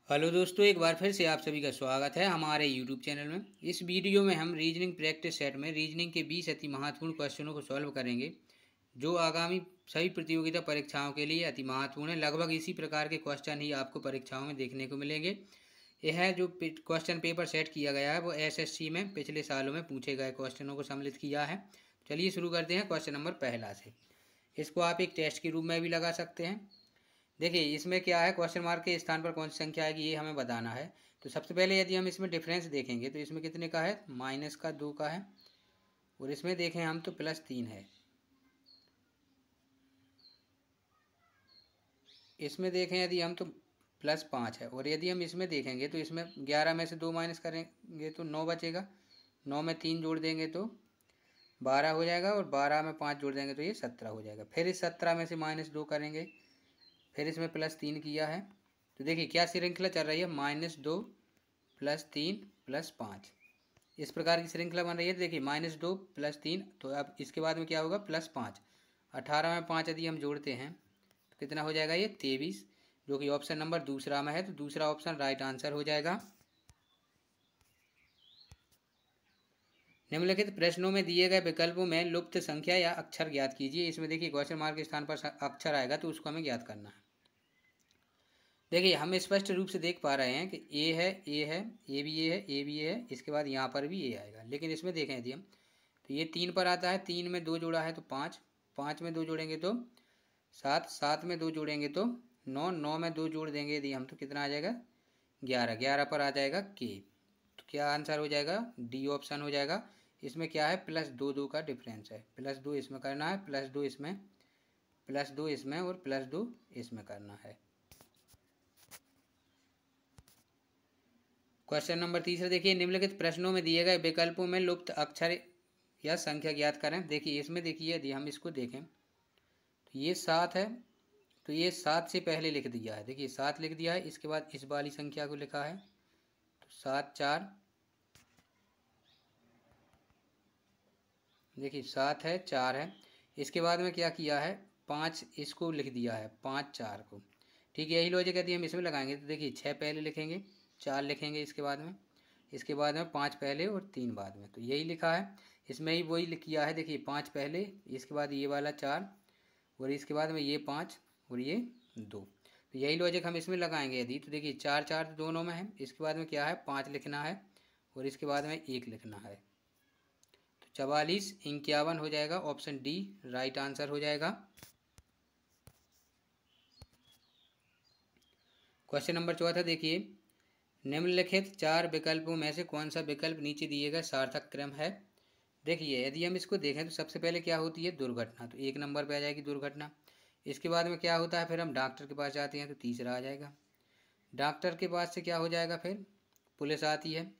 Hello दोस्तों, एक बार फिर से आप सभी का स्वागत है हमारे यूट्यूब चैनल में। इस वीडियो में हम रीजनिंग प्रैक्टिस सेट में रीजनिंग के 20 अति महत्वपूर्ण क्वेश्चनों को सॉल्व करेंगे जो आगामी सभी प्रतियोगिता परीक्षाओं के लिए अति महत्वपूर्ण है। लगभग इसी प्रकार के क्वेश्चन ही आपको परीक्षाओं में देखने को मिलेंगे। यह जो क्वेश्चन पेपर सेट किया गया है वो एसएससी में पिछले सालों में पूछे गए क्वेश्चनों को सम्मिलित किया है। चलिए शुरू करते हैं क्वेश्चन नंबर पहला से। इसको आप एक टेस्ट के रूप में भी लगा सकते हैं। देखिए इसमें क्या है, क्वेश्चन मार्क के स्थान पर कौन सी संख्या आएगी ये हमें बताना है। तो सबसे पहले यदि हम इसमें डिफरेंस देखेंगे तो इसमें कितने का है, माइनस का 2 का है, और इसमें देखें हम तो +3 है। इसमें देखें यदि हम तो +5 है, और यदि हम इसमें देखेंगे तो इसमें 11 में से 2 माइनस करेंगे तो 9 बचेगा। 9 में 3 जोड़ देंगे तो 12 हो जाएगा, और 12 में 5 जोड़ देंगे तो ये 17 हो जाएगा। फिर इस 17 में से -2 करेंगे, फिर इसमें +3 किया है। तो देखिए क्या श्रृंखला चल रही है, -2 +3 +5, इस प्रकार की श्रृंखला बन रही है। देखिए -2 +3, तो अब इसके बाद में क्या होगा, +5। 18 में 5 यदि हम जोड़ते हैं तो कितना हो जाएगा, ये 23, जो कि ऑप्शन नंबर दूसरा में है। तो दूसरा ऑप्शन राइट आंसर हो जाएगा। निम्नलिखित प्रश्नों में दिए गए विकल्पों में लुप्त संख्या या अक्षर ज्ञात कीजिए। इसमें देखिए क्वेश्चन मार्क के स्थान पर अक्षर आएगा तो उसको हमें ज्ञात करना है। देखिए हम स्पष्ट रूप से देख पा रहे हैं कि ए है, ए है, ए भी ए है, ए भी ए है, इसके बाद यहाँ पर भी ए आएगा। लेकिन इसमें देखें यदि हम तो ये 3 पर आता है, 3 में 2 जोड़ा है तो 5, 5 में 2 जोड़ेंगे तो 7, 7 में 2 जोड़ेंगे तो 9, 9 में 2 जोड़ देंगे यदि हम तो कितना आ जाएगा, 11, 11 पर आ जाएगा के। तो क्या आंसर हो जाएगा, डी ऑप्शन हो जाएगा। इसमें क्या है, +2 2 का डिफरेंस है। +2 इसमें करना है, +2 इसमें, +2 इसमें, और +2 इसमें करना है। क्वेश्चन नंबर तीसरा देखिए, निम्नलिखित प्रश्नों में दिए गए विकल्पों में लुप्त अक्षर या संख्या ज्ञात करें। देखिए इसमें देखिए यदि हम इसको देखें तो ये 7 है, तो ये 7 से पहले लिख दिया है। देखिए 7 लिख दिया है, इसके बाद इस वाली संख्या को लिखा है तो 7 4, देखिए 7 है, 4 है। इसके बाद में क्या किया है, 5 इसको लिख दिया है, 5 4 को। ठीक है, यही लॉजिक यदि हम इसमें लगाएंगे तो देखिए 6 पहले लिखेंगे, 4 लिखेंगे इसके बाद में, इसके बाद में 5 पहले और 3 बाद में। तो यही लिखा है, इसमें ही वही किया है। देखिए 5 पहले, इसके बाद ये वाला 4, और इसके बाद में ये 5 और ये 2। तो यही लॉजिक हम इसमें लगाएंगे यदि तो देखिए 4 4 दोनों में है, इसके बाद में क्या है, 5 लिखना है, और इसके बाद में 1 लिखना है। तो 44 51 हो जाएगा, ऑप्शन डी राइट आंसर हो जाएगा। क्वेश्चन नंबर चौथा देखिए, निम्नलिखित 4 विकल्पों में से कौन सा विकल्प नीचे दिए गए सार्थक क्रम है। देखिए यदि हम इसको देखें तो सबसे पहले क्या होती है, दुर्घटना, तो 1 नंबर पे आ जाएगी दुर्घटना। इसके बाद में क्या होता है, फिर हम डॉक्टर के पास जाते हैं तो तीसरा आ जाएगा। डॉक्टर के पास से क्या हो जाएगा, फिर पुलिस आती है,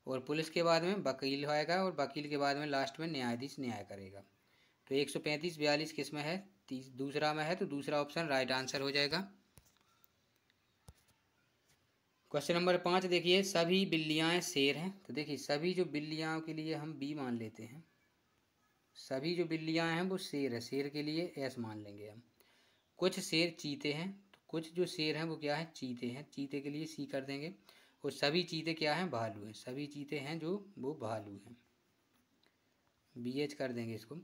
और पुलिस के बाद में वकील आएगा, और वकील के बाद में लास्ट में न्यायाधीश न्याय करेगा। तो 135 42 किस में है, दूसरा में है, तो दूसरा ऑप्शन राइट आंसर हो जाएगा। क्वेश्चन नंबर 5 देखिए, सभी बिल्लियाँ शेर हैं। तो देखिए सभी जो बिल्लियाँ के लिए हम बी मान लेते हैं, सभी जो बिल्लियाँ हैं वो शेर है, शेर के लिए एस मान लेंगे हम। कुछ शेर चीते हैं, तो कुछ जो शेर हैं वो क्या है, चीते हैं, चीते के लिए सी कर देंगे। और सभी चीते क्या हैं, भालू हैं, सभी चीते हैं जो वो भालू हैं, BH कर देंगे इसको।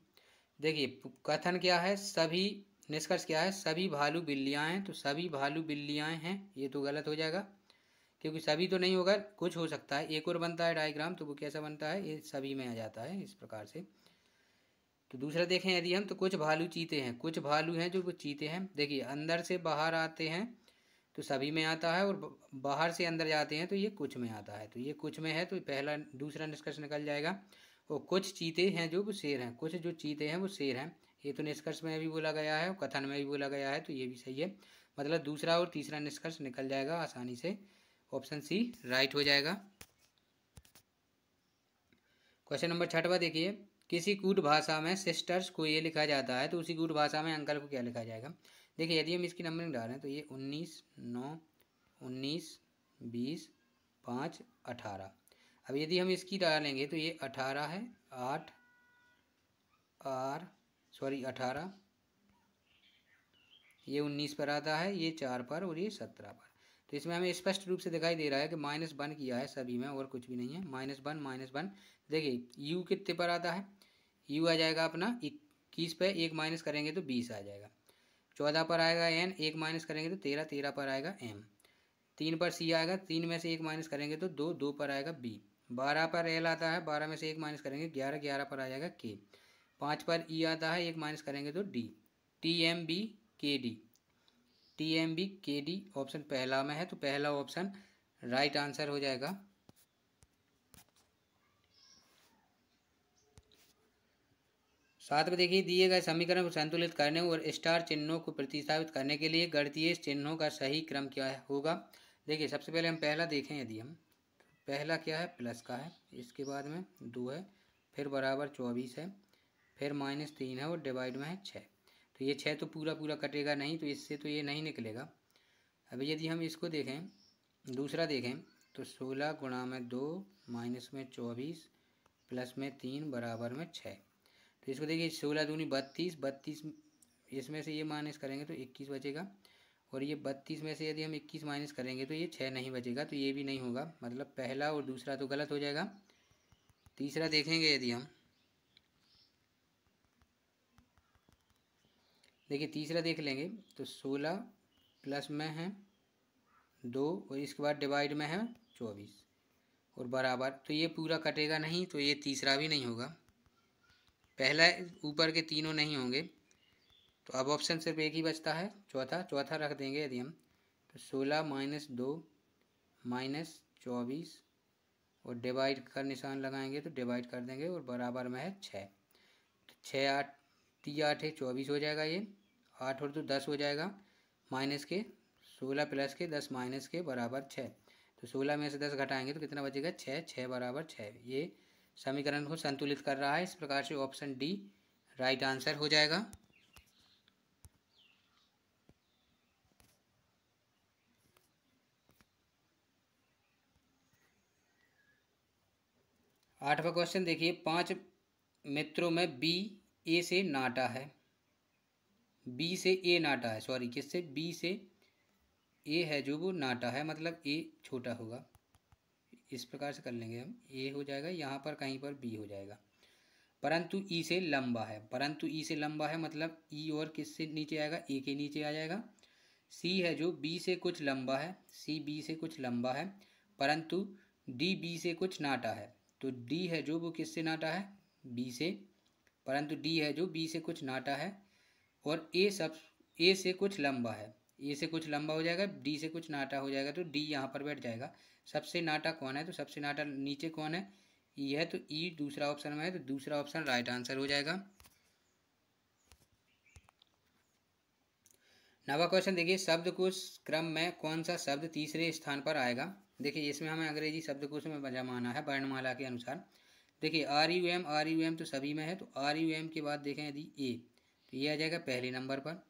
देखिए कथन क्या है, सभी, निष्कर्ष क्या है, सभी भालू बिल्लियाँ हैं। तो सभी भालू बिल्लियाँ हैं, ये तो गलत हो जाएगा, क्योंकि सभी तो नहीं होगा, कुछ हो सकता है। एक और बनता है डायग्राम, तो वो कैसा बनता है, ये सभी में आ जाता है इस प्रकार से। तो दूसरा देखें यदि हम तो कुछ भालू चीते हैं, कुछ भालू हैं जो वो चीते हैं। देखिए अंदर से बाहर आते हैं तो सभी में आता है, और बाहर से अंदर जाते हैं तो ये कुछ में आता है। तो ये कुछ में है, तो पहला दूसरा निष्कर्ष निकल जाएगा। और कुछ चीते हैं जो वो शेर हैं, कुछ जो चीते हैं वो शेर हैं, ये तो निष्कर्ष में भी बोला गया है और कथन में भी बोला गया है, तो ये भी सही है। मतलब दूसरा और तीसरा निष्कर्ष निकल जाएगा आसानी से, ऑप्शन सी राइट हो जाएगा। क्वेश्चन नंबर 6 देखिए, किसी कूट भाषा में सिस्टर्स को ये लिखा जाता है, तो उसी कूट भाषा में अंकल को क्या लिखा जाएगा। देखिए यदि हम इसकी नंबरिंग डालें तो ये 19 9 19 20 5 18। अब यदि हम इसकी डालेंगे तो ये 18 है, 8 18, ये 19 पर आता है, ये 4 पर, और ये 17 पर। तो इसमें हमें स्पष्ट रूप से दिखाई दे रहा है कि -1 किया है सभी में और कुछ भी नहीं है। -1 देखिए u कितने पर आता है, u आ जाएगा अपना 21 पे, 1 माइनस करेंगे तो 20 आ जाएगा। 14 पर आएगा n, 1 माइनस करेंगे तो 13, 13 पर आएगा m। 3 पर c आएगा, 3 में से 1 माइनस करेंगे तो 2, 2 पर आएगा b। 12 पर l आता है, 12 में से 1 माइनस करेंगे 11, 11 पर आ जाएगा k। 5 पर e आता है, 1 माइनस करेंगे तो d। TMB KD ऑप्शन पहला में है, तो पहला ऑप्शन राइट आंसर हो जाएगा। साथ में देखिए, दिए गए समीकरण को संतुलित करने और स्टार चिन्हों को प्रतिस्थापित करने के लिए गणितीय चिन्हों का सही क्रम क्या होगा। देखिए सबसे पहले हम पहला देखें, यदि हम पहला क्या है, प्लस का है, इसके बाद में 2 है, फिर बराबर 24 है, फिर -3 है और डिवाइड में है 6। तो ये 6 तो पूरा पूरा कटेगा नहीं, तो इससे तो ये नहीं निकलेगा। अभी यदि हम इसको देखें, दूसरा देखें, तो 16 गुणा में 2 माइनस में 24 प्लस में 3 बराबर में 6। तो इसको देखिए 16 दूनी 32, 32 इसमें से ये माइनस करेंगे तो 21 बचेगा, और ये 32 में से यदि हम 21 माइनस करेंगे तो ये 6 नहीं बचेगा, तो ये भी नहीं होगा, मतलब पहला और दूसरा तो गलत हो जाएगा। तीसरा देखेंगे, यदि हम देखिए तीसरा देख लेंगे, तो 16 प्लस में है 2 और इसके बाद डिवाइड में है 24 और बराबर, तो ये पूरा कटेगा नहीं, तो ये तीसरा भी नहीं होगा। पहला ऊपर के तीनों नहीं होंगे, तो अब ऑप्शन सिर्फ एक ही बचता है, चौथा। चौथा रख देंगे यदि हम, तो 16 माइनस 2 माइनस 24 और डिवाइड का निशान लगाएंगे तो डिवाइड कर देंगे और बराबर में है 6। तो 6 8 3 8 है 24 हो जाएगा, ये 8 और तो 10 हो जाएगा, माइनस के 16 प्लस के 10 माइनस के बराबर 6। तो 16 में से 10 घटाएंगे तो कितना बचेगा, 6, 6 बराबर 6। ये समीकरण को संतुलित कर रहा है। इस प्रकार से ऑप्शन डी राइट आंसर हो जाएगा। आठवां क्वेश्चन देखिए, 5 मित्रों में बी ए से नाटा है, बी से ए नाटा है, सॉरी किससे, बी से ए है जो वो नाटा है, मतलब ए छोटा होगा। इस प्रकार से कर लेंगे हम, ए हो जाएगा, यहाँ पर कहीं पर बी हो जाएगा। परंतु ई से लंबा है, परंतु ई से लंबा है मतलब ई और किससे नीचे आएगा, ए के नीचे आ जाएगा। सी है जो बी से कुछ लंबा है, सी बी से कुछ लंबा है, परंतु डी बी से कुछ नाटा है। तो डी है जो वो किससे नाटा है, बी से, परंतु डी है जो बी से कुछ नाटा है, और ए से कुछ लंबा है, ए से कुछ लंबा हो जाएगा, डी से कुछ नाटा हो जाएगा, तो डी यहाँ पर बैठ जाएगा। सबसे नाटा कौन है, तो सबसे नाटा नीचे कौन है, ई है, तो ई दूसरा ऑप्शन में है, तो दूसरा ऑप्शन राइट आंसर हो जाएगा। नवा क्वेश्चन देखिए, शब्दकोश क्रम में कौन सा शब्द तीसरे स्थान पर आएगा। देखिए इसमें हमें अंग्रेजी शब्दकोश में जमाना है वर्णमाला के अनुसार। देखिए आर यू एम तो सभी में है, तो आर यू एम के बाद देखें यदि ए, तो ये आ जाएगा पहले नंबर पर।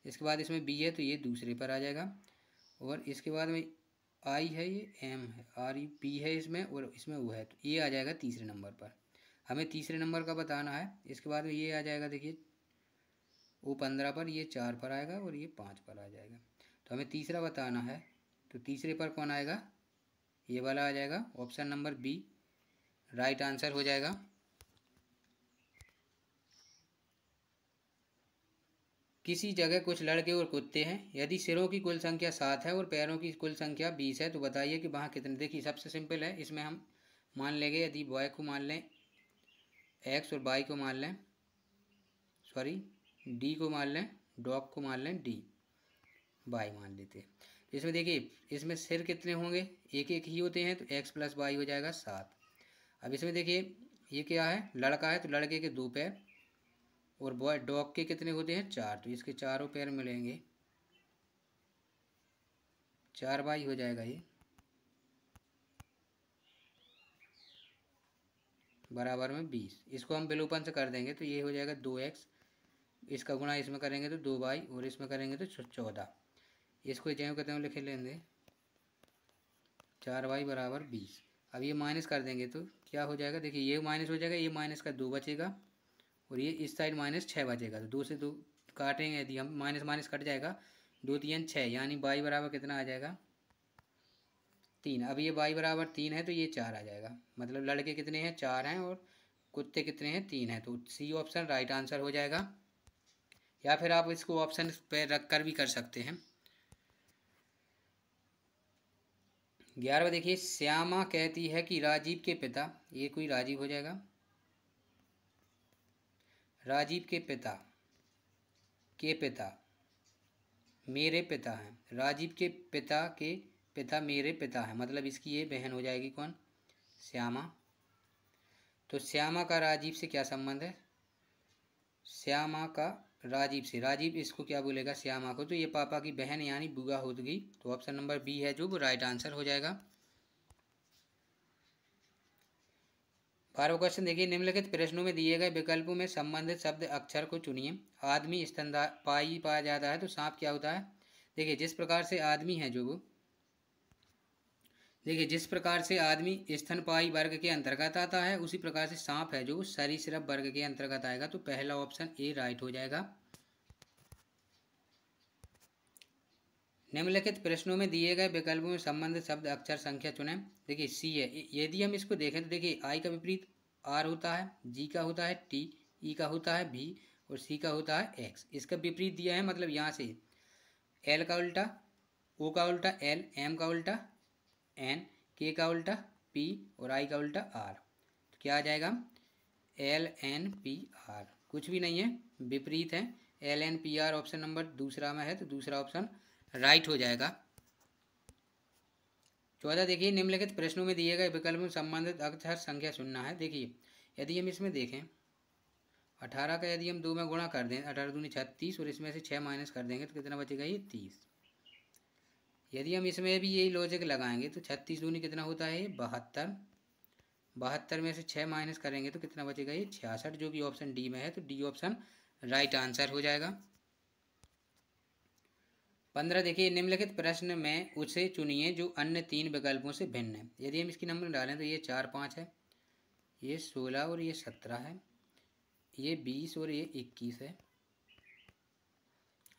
इसके बाद इसमें बी है तो ये दूसरे पर आ जाएगा, और इसके बाद में आई है, ये एम है, आर यू पी है इसमें, और इसमें वो है, तो ये आ जाएगा तीसरे नंबर पर। हमें तीसरे नंबर का बताना है। इसके बाद में ये आ जाएगा, देखिए वो 15 पर, ये 4 पर आएगा और ये 5 पर आ जाएगा। तो हमें तीसरा बताना है, तो तीसरे पर कौन आएगा, ये वाला आ जाएगा, option number B right answer हो जाएगा। किसी जगह कुछ लड़के और कुत्ते हैं, यदि सिरों की कुल संख्या 7 है और पैरों की कुल संख्या 20 है, तो बताइए कि वहाँ कितने। देखिए सबसे सिंपल है, इसमें हम मान लेंगे, यदि बॉय को मान लें एक्स और बाई को मान लें, सॉरी डी को मान लें, डॉग को मान लें डी, बाई मान लेते हैं। तो इसमें देखिए इसमें सिर कितने होंगे, एक एक ही होते हैं, तो एक्स प्लस वाई हो जाएगा 7। अब इसमें देखिए ये क्या है, लड़का है, तो लड़के के 2 पैर, और बॉय डॉग के कितने होते हैं 4, तो इसके चारों पैर मिलेंगे, 4 बाई हो जाएगा ये, बराबर में 20। इसको हम विलोपन से कर देंगे तो ये हो जाएगा 2x, इसका गुणा इसमें करेंगे तो 2 बाई, और इसमें करेंगे तो 14। इसको जैसे कहते हैं लिखे लेंगे, 4 बाई बराबर 20। अब ये माइनस कर देंगे तो क्या हो जाएगा, देखिए ये माइनस हो जाएगा, ये माइनस का 2 बचेगा, और ये इस साइड माइनस 6 बचेगा, तो 2 से 2 काटेंगे यदि हम, माइनस माइनस कट जाएगा, 2 3 6, यानी बाई बराबर कितना आ जाएगा 3। अब ये y बराबर 3 है तो ये 4 आ जाएगा, मतलब लड़के कितने हैं, 4 हैं, और कुत्ते कितने हैं, 3 हैं। तो सी ऑप्शन राइट आंसर हो जाएगा। या फिर आप इसको ऑप्शन पे रख कर भी कर सकते हैं। 11वां देखिए, श्यामा कहती है कि राजीव के पिता, ये कोई राजीव हो जाएगा, राजीव के पिता मेरे पिता हैं। राजीव के पिता मेरे पिता हैं, मतलब इसकी ये बहन हो जाएगी कौन, श्यामा। तो श्यामा का राजीव से क्या संबंध है, श्यामा का राजीव से, राजीव इसको क्या बोलेगा, श्यामा को, तो ये पापा की बहन यानी बुआ होगी। तो ऑप्शन नंबर बी है जो वो राइट आंसर हो जाएगा। 12वां क्वेश्चन देखिए, निम्नलिखित प्रश्नों में दिए गए विकल्पों में संबंधित शब्द अक्षर को चुनिए। आदमी स्तनपायी पाया जाता है तो सांप क्या होता है। देखिए जिस प्रकार से आदमी है जो वो, देखिए जिस प्रकार से आदमी स्तनपायी वर्ग के अंतर्गत आता है, उसी प्रकार से सांप है जो सरीसृप वर्ग के अंतर्गत आएगा। तो पहला ऑप्शन ए राइट हो जाएगा। निम्नलिखित प्रश्नों में दिए गए विकल्पों में संबंधित शब्द अक्षर संख्या चुनें। देखिए सी है, यदि हम इसको देखें तो देखिए आई का विपरीत आर होता है, जी का होता है टी, ई का होता है भी, और सी का होता है एक्स। इसका विपरीत दिया है, मतलब यहाँ से एल का उल्टा, ओ का उल्टा एल, एम का उल्टा एन, के का उल्टा पी, और आई का उल्टा आर। तो क्या आ जाएगा, एल एन पी आर। कुछ भी नहीं है, विपरीत है, L N P R option number दूसरा में है, तो दूसरा ऑप्शन राइट हो जाएगा। 14 देखिए, निम्नलिखित प्रश्नों में दिए गए विकल्प में संबंधित अक्षर संख्या चुनना है। देखिए यदि हम इसमें देखें 18 का यदि हम 2 में गुणा कर दें, 18 दूनी 36, और इसमें से 6 माइनस कर देंगे तो कितना बचेगा, ये 30। यदि हम इसमें भी यही लॉजिक लगाएंगे तो 36 दूनी कितना होता है, 72। 72 में से 6 माइनस करेंगे तो कितना बचेगा, ये 66, जो कि ऑप्शन डी में है। तो डी ऑप्शन राइट आंसर हो जाएगा। 15 देखिए, निम्नलिखित प्रश्न में उसे चुनिए जो अन्य 3 विकल्पों से भिन्न है। यदि हम इसकी नंबर डालें तो ये 4 5 है, ये 16 और ये 17 है, ये 20 और ये 21 है,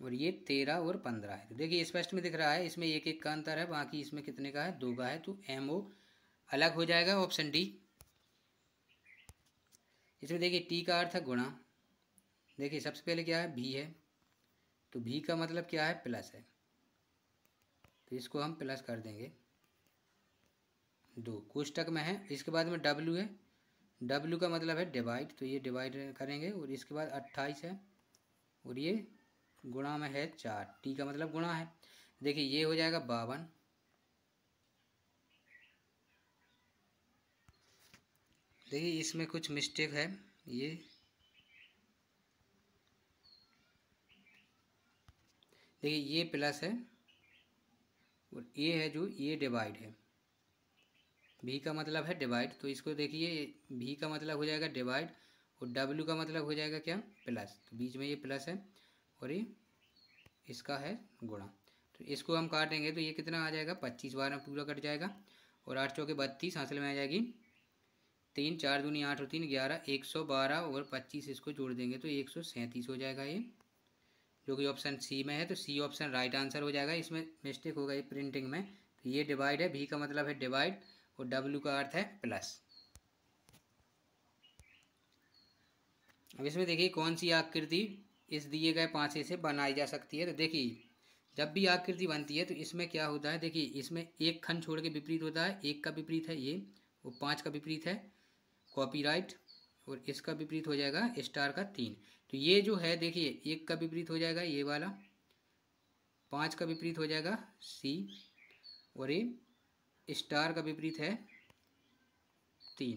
और ये 13 और 15 है। तो देखिए स्पष्ट में दिख रहा है, इसमें एक एक का अंतर है, बाकी इसमें कितने का है, 2 का है। तो एम ओ अलग हो जाएगा, ऑप्शन डी। इसमें देखिए टी का अर्थ है गुणा। देखिए सबसे पहले क्या है, भी है, तो भी का मतलब क्या है, प्लस है, तो इसको हम प्लस कर देंगे 2, कोष्टक में है। इसके बाद में डब्ल्यू है, डब्ल्यू का मतलब है डिवाइड, तो ये डिवाइड करेंगे, और इसके बाद 28 है, और ये गुणा में है 4, टी का मतलब गुणा है। देखिए ये हो जाएगा 52। देखिए इसमें कुछ मिस्टेक है, ये देखिए ये प्लस है, और ये है जो ये डिवाइड है, भी का मतलब है डिवाइड, तो इसको देखिए भी का मतलब हो जाएगा डिवाइड, और डब्ल्यू का मतलब हो जाएगा क्या, प्लस, तो बीच में ये प्लस है, और ये इसका है गुणा। तो इसको हम काटेंगे तो ये कितना आ जाएगा, 25 बार में पूरा कट जाएगा, और 8 चौके 32 हासिल में आ जाएगी 3, 4 दूनी 8 और 3 11, 112 और 25 इसको जोड़ देंगे तो 137 हो जाएगा, ये जो कि ऑप्शन सी में है। तो सी ऑप्शन राइट आंसर हो जाएगा। इसमें मिस्टेक हो गई प्रिंटिंग में, तो ये डिवाइड है, भी का मतलब है डिवाइड, और डब्ल्यू का अर्थ है प्लस। अब इसमें देखिए कौन सी आकृति इस दिए गए पांचे से बनाई जा सकती है। तो देखिए जब भी आकृति बनती है तो इसमें क्या होता है, देखिए इसमें एक खंड छोड़ के विपरीत होता है, एक का विपरीत है ये, और 5 का विपरीत है कॉपीराइट, और इसका विपरीत हो जाएगा स्टार का 3। तो ये जो है देखिए एक का विपरीत हो जाएगा ये वाला, 5 का विपरीत हो जाएगा सी, और ये स्टार का विपरीत है 3।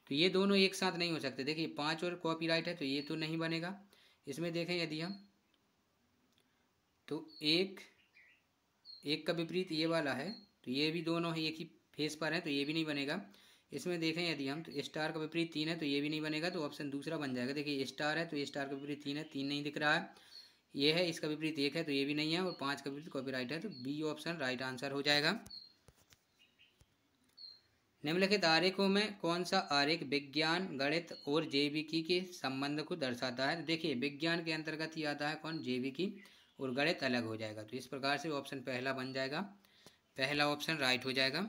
तो ये दोनों एक साथ नहीं हो सकते। देखिए 5 और कॉपीराइट है तो ये तो नहीं बनेगा। इसमें देखें यदि हम तो एक का विपरीत ये वाला है, तो ये भी दोनों एक ही फेस पर है, तो ये भी नहीं बनेगा। इसमें देखें यदि हम तो स्टार का विपरीत 3 है, तो ये भी नहीं बनेगा, तो ऑप्शन दूसरा बन जाएगा। देखिए स्टार है तो ये स्टार का विपरीत 3 है, 3 नहीं दिख रहा है। ये है इसका विपरीत 1 है, तो ये भी नहीं है, और 5 का विपरीत कॉपीराइट है, तो बी ऑप्शन राइट आंसर हो जाएगा। निम्नलिखित आरेखों में कौन सा आरेख विज्ञान, गणित और जैविकी के संबंध को दर्शाता है। तो देखिए विज्ञान के अंतर्गत ही आता है कौन, जैविकी, और गणित अलग हो जाएगा। तो इस प्रकार से ऑप्शन पहला बन जाएगा, पहला ऑप्शन राइट हो जाएगा।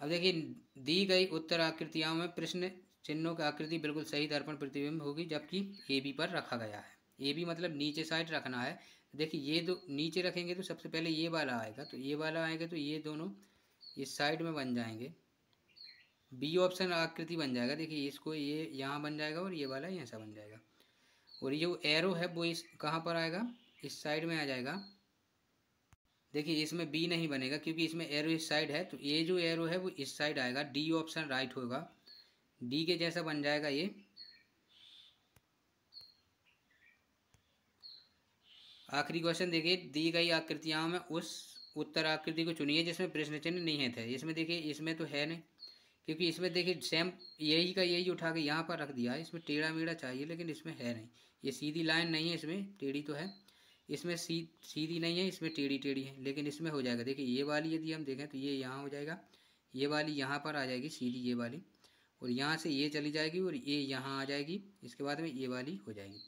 अब देखिए, दी गई उत्तर आकृतियों में प्रश्न चिन्हों की आकृति बिल्कुल सही दर्पण प्रतिबिंब होगी, जबकि ए बी पर रखा गया है। ए बी मतलब नीचे साइड रखना है। देखिए ये दो नीचे रखेंगे तो सबसे पहले ये वाला आएगा, तो ये वाला आएगा तो ये दोनों इस साइड में बन जाएंगे, बी ऑप्शन आकृति बन जाएगा। देखिए इसको ये यहाँ बन जाएगा और ये वाला ऐसा बन जाएगा, और ये जो एरो है वो इस कहाँ पर आएगा, इस साइड में आ जाएगा। देखिए इसमें बी नहीं बनेगा क्योंकि इसमें एरो इस साइड है, तो ये जो एरो है वो इस साइड आएगा, डी ऑप्शन राइट होगा, डी के जैसा बन जाएगा ये। आखिरी क्वेश्चन देखिए, दी गई आकृतियों में उस उत्तर आकृति को चुनिए जिसमें प्रश्न चिन्ह निहित है। इसमें देखिए इसमें तो है नहीं, क्योंकि इसमें देखिए सेम यही का यही उठा के यहाँ पर रख दिया है। इसमें टेढ़ा मेढ़ा चाहिए लेकिन इसमें है नहीं, ये सीधी लाइन नहीं है, इसमें टेढ़ी तो है, इसमें सीधी नहीं है, इसमें टेढ़ी टेढ़ी है, लेकिन इसमें हो जाएगा। देखिए ये वाली यदि हम देखें तो ये यहाँ हो जाएगा, ये वाली यहाँ पर आ जाएगी सीधी ये वाली, और यहाँ से ये चली जाएगी और ये यहाँ आ जाएगी, इसके बाद में ये वाली हो जाएगी।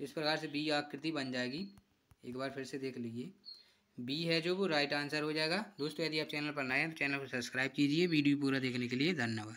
तो इस प्रकार से बी आकृति बन जाएगी। एक बार फिर से देख लीजिए, बी है जो वो राइट आंसर हो जाएगा। दोस्तों यदि आप चैनल पर नए हैं तो चैनल को सब्सक्राइब कीजिए। वीडियो पूरा देखने के लिए धन्यवाद।